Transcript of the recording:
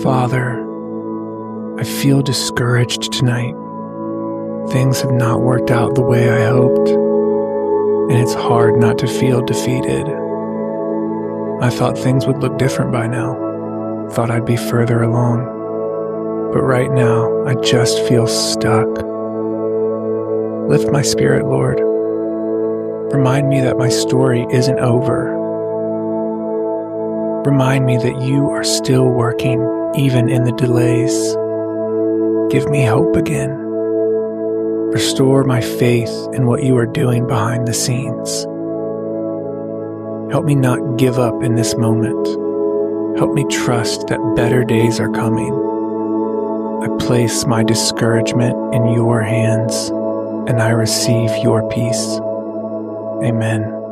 Father, I feel discouraged tonight. Things have not worked out the way I hoped, and it's hard not to feel defeated. I thought things would look different by now. Thought I'd be further along. But right now, I just feel stuck. Lift my spirit, Lord. Remind me that my story isn't over. Remind me that you are still working, even in the delays. Give me hope again. Restore my faith in what you are doing behind the scenes. Help me not give up in this moment. Help me trust that better days are coming. I place my discouragement in your hands, and I receive your peace. Amen.